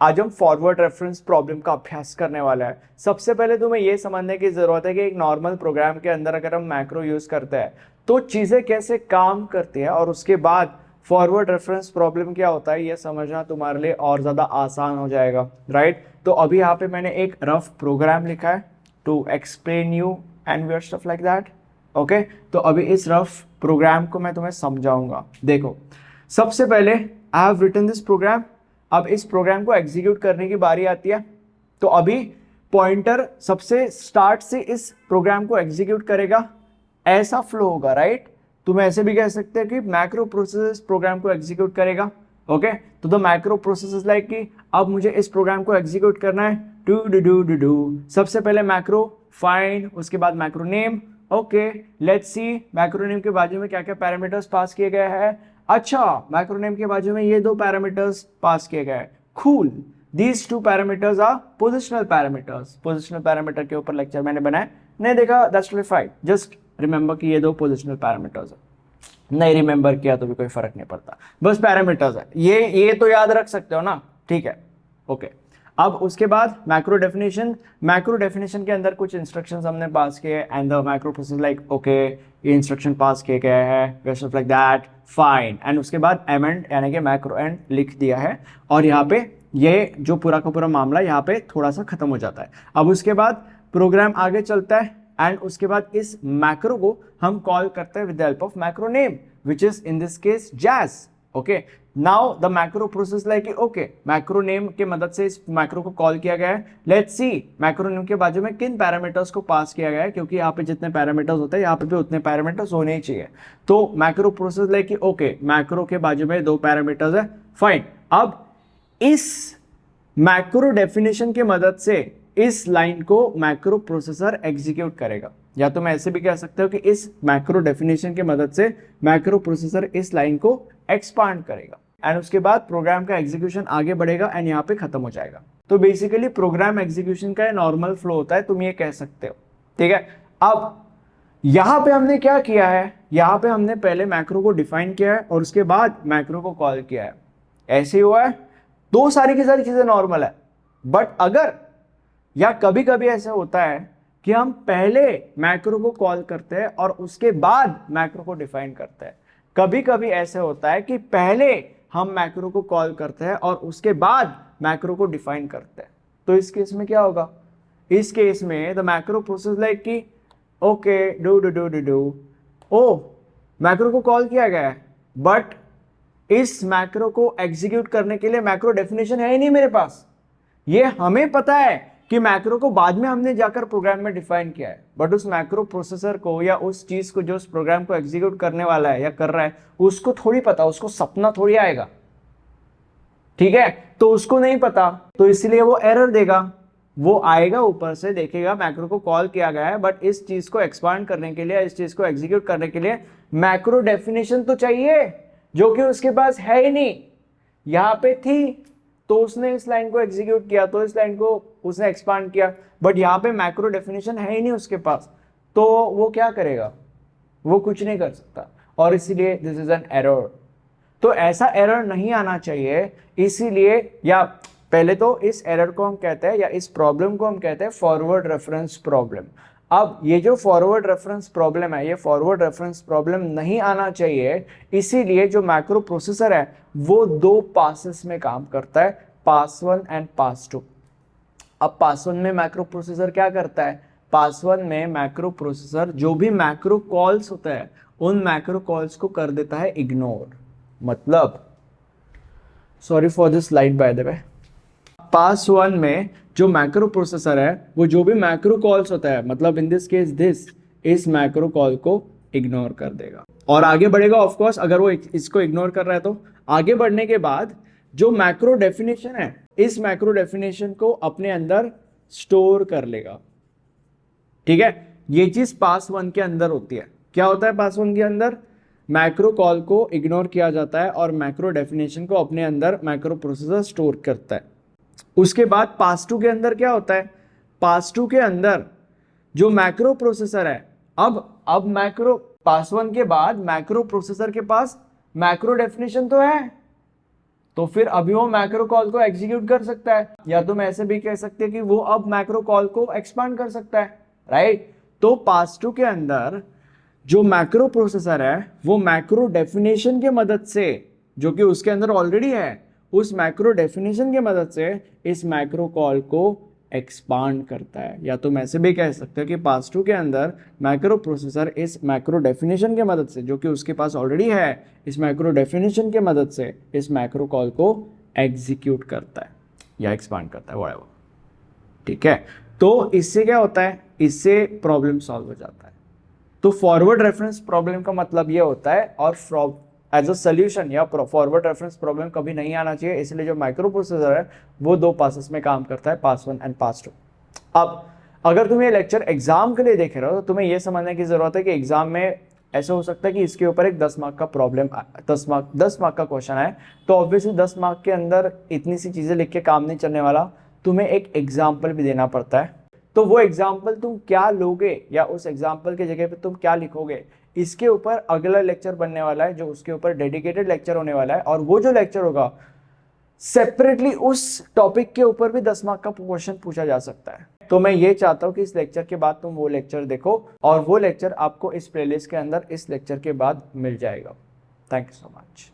आज हम forward reference problem का अभ्यास करने वाला है। सबसे पहले तुम्हें यह समझने की जरूरत है कि एक नॉर्मल प्रोग्राम के अंदर अगर हम मैक्रो यूज करते हैं तो चीजें कैसे काम करती है, और उसके बाद फॉरवर्ड रेफरेंस प्रॉब्लम क्या होता है यह समझना तुम्हारे लिए और ज्यादा आसान हो जाएगा, राइट। तो अभी यहाँ पे मैंने एक रफ प्रोग्राम लिखा है to explain you and where stuff like that. Okay, तो अभी इस रफ प्रोग्राम को मैं तुम्हें समझाऊंगा। देखो, सबसे पहले I have written this program. अब इस प्रोग्राम को एग्जीक्यूट करने की बारी आती है। तो अभी पॉइंटर सबसे स्टार्ट से इस प्रोग्राम को एग्जीक्यूट करेगा, ऐसा फ्लो होगा, राइट। तुम ऐसे भी कह सकते हो कि मैक्रो प्रोसेस इस प्रोग्राम को एग्जीक्यूट करेगा। ओके, तो the macro process is like कि अब मुझे इस प्रोग्राम को एग्जीक्यूट करना है। डू डू डू डू डू, सबसे पहले मैक्रो फाइंड, उसके बाद macro name. Okay, let's see macro name के बाजू में क्या क्या पैरामीटर्स पास किए गए हैं। अच्छा, मैक्रो नेम के बाजू में ये दो पैरामीटर्स पास किए गए। Cool, these two parameters are positional parameters. Positional parameter के ऊपर लेक्चर मैंने बनाया, नहीं देखा that's totally fine. Just remember कि ये दो पोजिशनल पैरामीटर्स है, नहीं रिमेंबर किया तो भी कोई फर्क नहीं पड़ता, बस पैरामीटर्स है। ये तो याद रख सकते हो ना, ठीक है। ओके, अब उसके बाद मैक्रो डेफिनेशन। मैक्रो डेफिनेशन के अंदर कुछ इंस्ट्रक्शंस हमने पास किए and the macro process like okay, ये इंस्ट्रक्शन पास किए गए हैं, waste of like that, fine. And उसके बाद एमेंड यानी कि मैक्रो एंड लिख दिया है, और यहाँ पे ये जो पूरा का पूरा मामला यहाँ पे थोड़ा सा खत्म हो जाता है। अब उसके बाद प्रोग्राम आगे चलता है एंड उसके बाद इस मैक्रो को हम कॉल करते हैं with the help of macro name which is in this case jazz. Okay, now the macro process like okay, macro name के मदद से इस मैक्रो को कॉल किया गया है। लेट्स सी मैक्रो नेम के बाजू में किन पैरामीटर्स को पास किया गया है, क्योंकि यहाँ पे जितने पैरामीटर्स होते हैं यहाँ पे भी उतने पैरामीटर्स होने ही चाहिए। तो macro process like okay, macro के बाजू में दो पैरामीटर्स है, फाइन। अब इस मैक्रो डेफिनेशन की मदद से इस लाइन को मैक्रो प्रोसेसर एग्जीक्यूट करेगा, या तो मैं ऐसे भी कह सकता हूं कि इस मैक्रो डेफिनेशन की मदद से मैक्रो प्रोसेसर इस लाइन को एक्सपांड करेगा एंड उसके बाद प्रोग्राम का एग्जीक्यूशन आगे बढ़ेगा एंड यहाँ पे खत्म हो जाएगा। तो बेसिकली प्रोग्राम एग्जीक्यूशन का नॉर्मल फ्लो होता है, तुम ये कह सकते हो, ठीक है। अब यहां पे हमने क्या किया है, यहां पे हमने पहले मैक्रो को डिफाइन किया है और उसके बाद मैक्रो को कॉल किया है, ऐसे ही हुआ है। दो सारी की सारी चीजें नॉर्मल है, बट अगर या कभी कभी ऐसा होता है कि हम पहले मैक्रो को कॉल करते हैं और उसके बाद मैक्रो को डिफाइन करते हैं। कभी कभी ऐसा होता है कि पहले हम मैक्रो को कॉल करते हैं और उसके बाद मैक्रो को डिफाइन करते हैं। तो इस केस में क्या होगा, इस केस में द मैक्रो प्रोसेस लाइक कि ओके डू डू डू डू डू, ओ मैक्रो को कॉल किया गया है, बट इस मैक्रो को एग्जीक्यूट करने के लिए मैक्रो डेफिनेशन है ही नहीं मेरे पास। ये हमें पता है कि मैक्रो को बाद में हमने जाकर प्रोग्राम में डिफाइन किया है, बट उस मैक्रो प्रोसेसर को या उस चीज को जो उस प्रोग्राम को एग्जीक्यूट करने वाला है या कर रहा है उसको थोड़ी पता, उसको सपना थोड़ी आएगा, ठीक है। तो उसको नहीं पता, तो इसलिए वो एरर देगा। वो आएगा ऊपर से, देखेगा मैक्रो को कॉल किया गया है, बट इस चीज को एक्सपांड करने के लिए, इस चीज को एग्जीक्यूट करने के लिए मैक्रो डेफिनेशन तो चाहिए, जो कि उसके पास है ही नहीं। यहां पे थी तो उसने इस लाइन को एग्जीक्यूट किया, तो इस लाइन को उसने एक्सपांड किया, बट यहाँ पे मैक्रो डेफिनेशन है ही नहीं उसके पास, तो वो क्या करेगा, वो कुछ नहीं कर सकता, और इसीलिए दिस इज एन एरर। तो ऐसा एरर नहीं आना चाहिए, इसीलिए या पहले तो इस एरर को हम कहते हैं या इस प्रॉब्लम को हम कहते हैं फॉरवर्ड रेफरेंस प्रॉब्लम। अब ये जो फॉरवर्ड रेफरेंस प्रॉब्लम है, ये फॉरवर्ड रेफरेंस प्रॉब्लम नहीं आना चाहिए, इसीलिए जो मैक्रो प्रोसेसर है वो दो पासेस में काम करता है, पास 1 एंड पास 2। अब पास 1 में मैक्रो प्रोसेसर क्या करता है, पास 1 में मैक्रो प्रोसेसर जो भी मैक्रो कॉल्स होता है उन मैक्रो कॉल्स को कर देता है इग्नोर। मतलब sorry for this slide by the way, pass 1 में जो मैक्रो प्रोसेसर है वो जो भी मैक्रो कॉल्स होता है, मतलब इन दिस केस दिस, इस मैक्रो कॉल को इग्नोर कर देगा और आगे बढ़ेगा। ऑफ कोर्स अगर वो इसको इग्नोर कर रहा है तो आगे बढ़ने के बाद जो मैक्रो डेफिनेशन है, इस मैक्रो डेफिनेशन को अपने अंदर स्टोर कर लेगा, ठीक है। ये चीज पास 1 के अंदर होती है। क्या होता है पास 1 के अंदर, मैक्रो कॉल को इग्नोर किया जाता है और मैक्रो डेफिनेशन को अपने अंदर मैक्रो प्रोसेसर स्टोर करता है। उसके बाद पास 2 के अंदर क्या होता है, पास 2 के अंदर जो मैक्रो प्रोसेसर है, अब मैक्रो पास 1 के बाद मैक्रो प्रोसेसर के पास मैक्रो डेफिनेशन तो है, तो फिर अभी वो मैक्रो कॉल को एग्जीक्यूट कर सकता है, या तुम ऐसे भी कह सकते हैं कि वो अब मैक्रो कॉल को एक्सपांड कर सकता है, राइट। तो पास2 के अंदर जो मैक्रो प्रोसेसर है वो मैक्रो डेफिनेशन के मदद से, जो कि उसके अंदर ऑलरेडी है, उस मैक्रो डेफिनेशन के मदद से इस मैक्रो कॉल को एक्सपांड करता है। या तुम ऐसे भी कह सकते हो कि पास2 के अंदर मैक्रो प्रोसेसर इस मैक्रो डेफिनेशन के मदद से, जो कि उसके पास ऑलरेडी है, इस मैक्रो डेफिनेशन के मदद से इस मैक्रो कॉल को एग्जीक्यूट करता है या एक्सपांड करता है, व्हाटएवर, ठीक है। तो इससे क्या होता है, इससे प्रॉब्लम सॉल्व हो जाता है। तो फॉरवर्ड रेफरेंस प्रॉब्लम का मतलब ये होता है, और एज अ सोल्यूशन या फॉरवर्ड रेफरेंस प्रॉब्लम कभी नहीं आना चाहिए, इसलिए जो माइक्रो प्रोसेसर है वो दो पासेस में काम करता है, पास 1 एंड पास 2। अब अगर तुम ये लेक्चर एग्जाम के लिए देख रहे हो तो तुम्हें ये समझने की जरूरत है कि एग्जाम में ऐसा हो सकता है कि इसके ऊपर एक 10 मार्क का प्रॉब्लम, 10 मार्क का क्वेश्चन है, तो ऑब्वियसली 10 मार्क के अंदर इतनी सी चीजें लिख के काम नहीं चलने वाला, तुम्हें एक एग्जाम्पल भी देना पड़ता है। तो वो एग्जाम्पल तुम क्या लोगे या उस एग्जाम्पल के जगह पे तुम क्या लिखोगे, इसके ऊपर अगला लेक्चर बनने वाला है, जो उसके ऊपर डेडिकेटेड लेक्चर होने वाला है। और वो जो लेक्चर होगा सेपरेटली उस टॉपिक के ऊपर भी 10 मार्क का क्वेश्चन पूछा जा सकता है। तो मैं ये चाहता हूं कि इस लेक्चर के बाद तुम वो लेक्चर देखो, और वो लेक्चर आपको इस प्लेलिस्ट के अंदर इस लेक्चर के बाद मिल जाएगा। Thank you so much.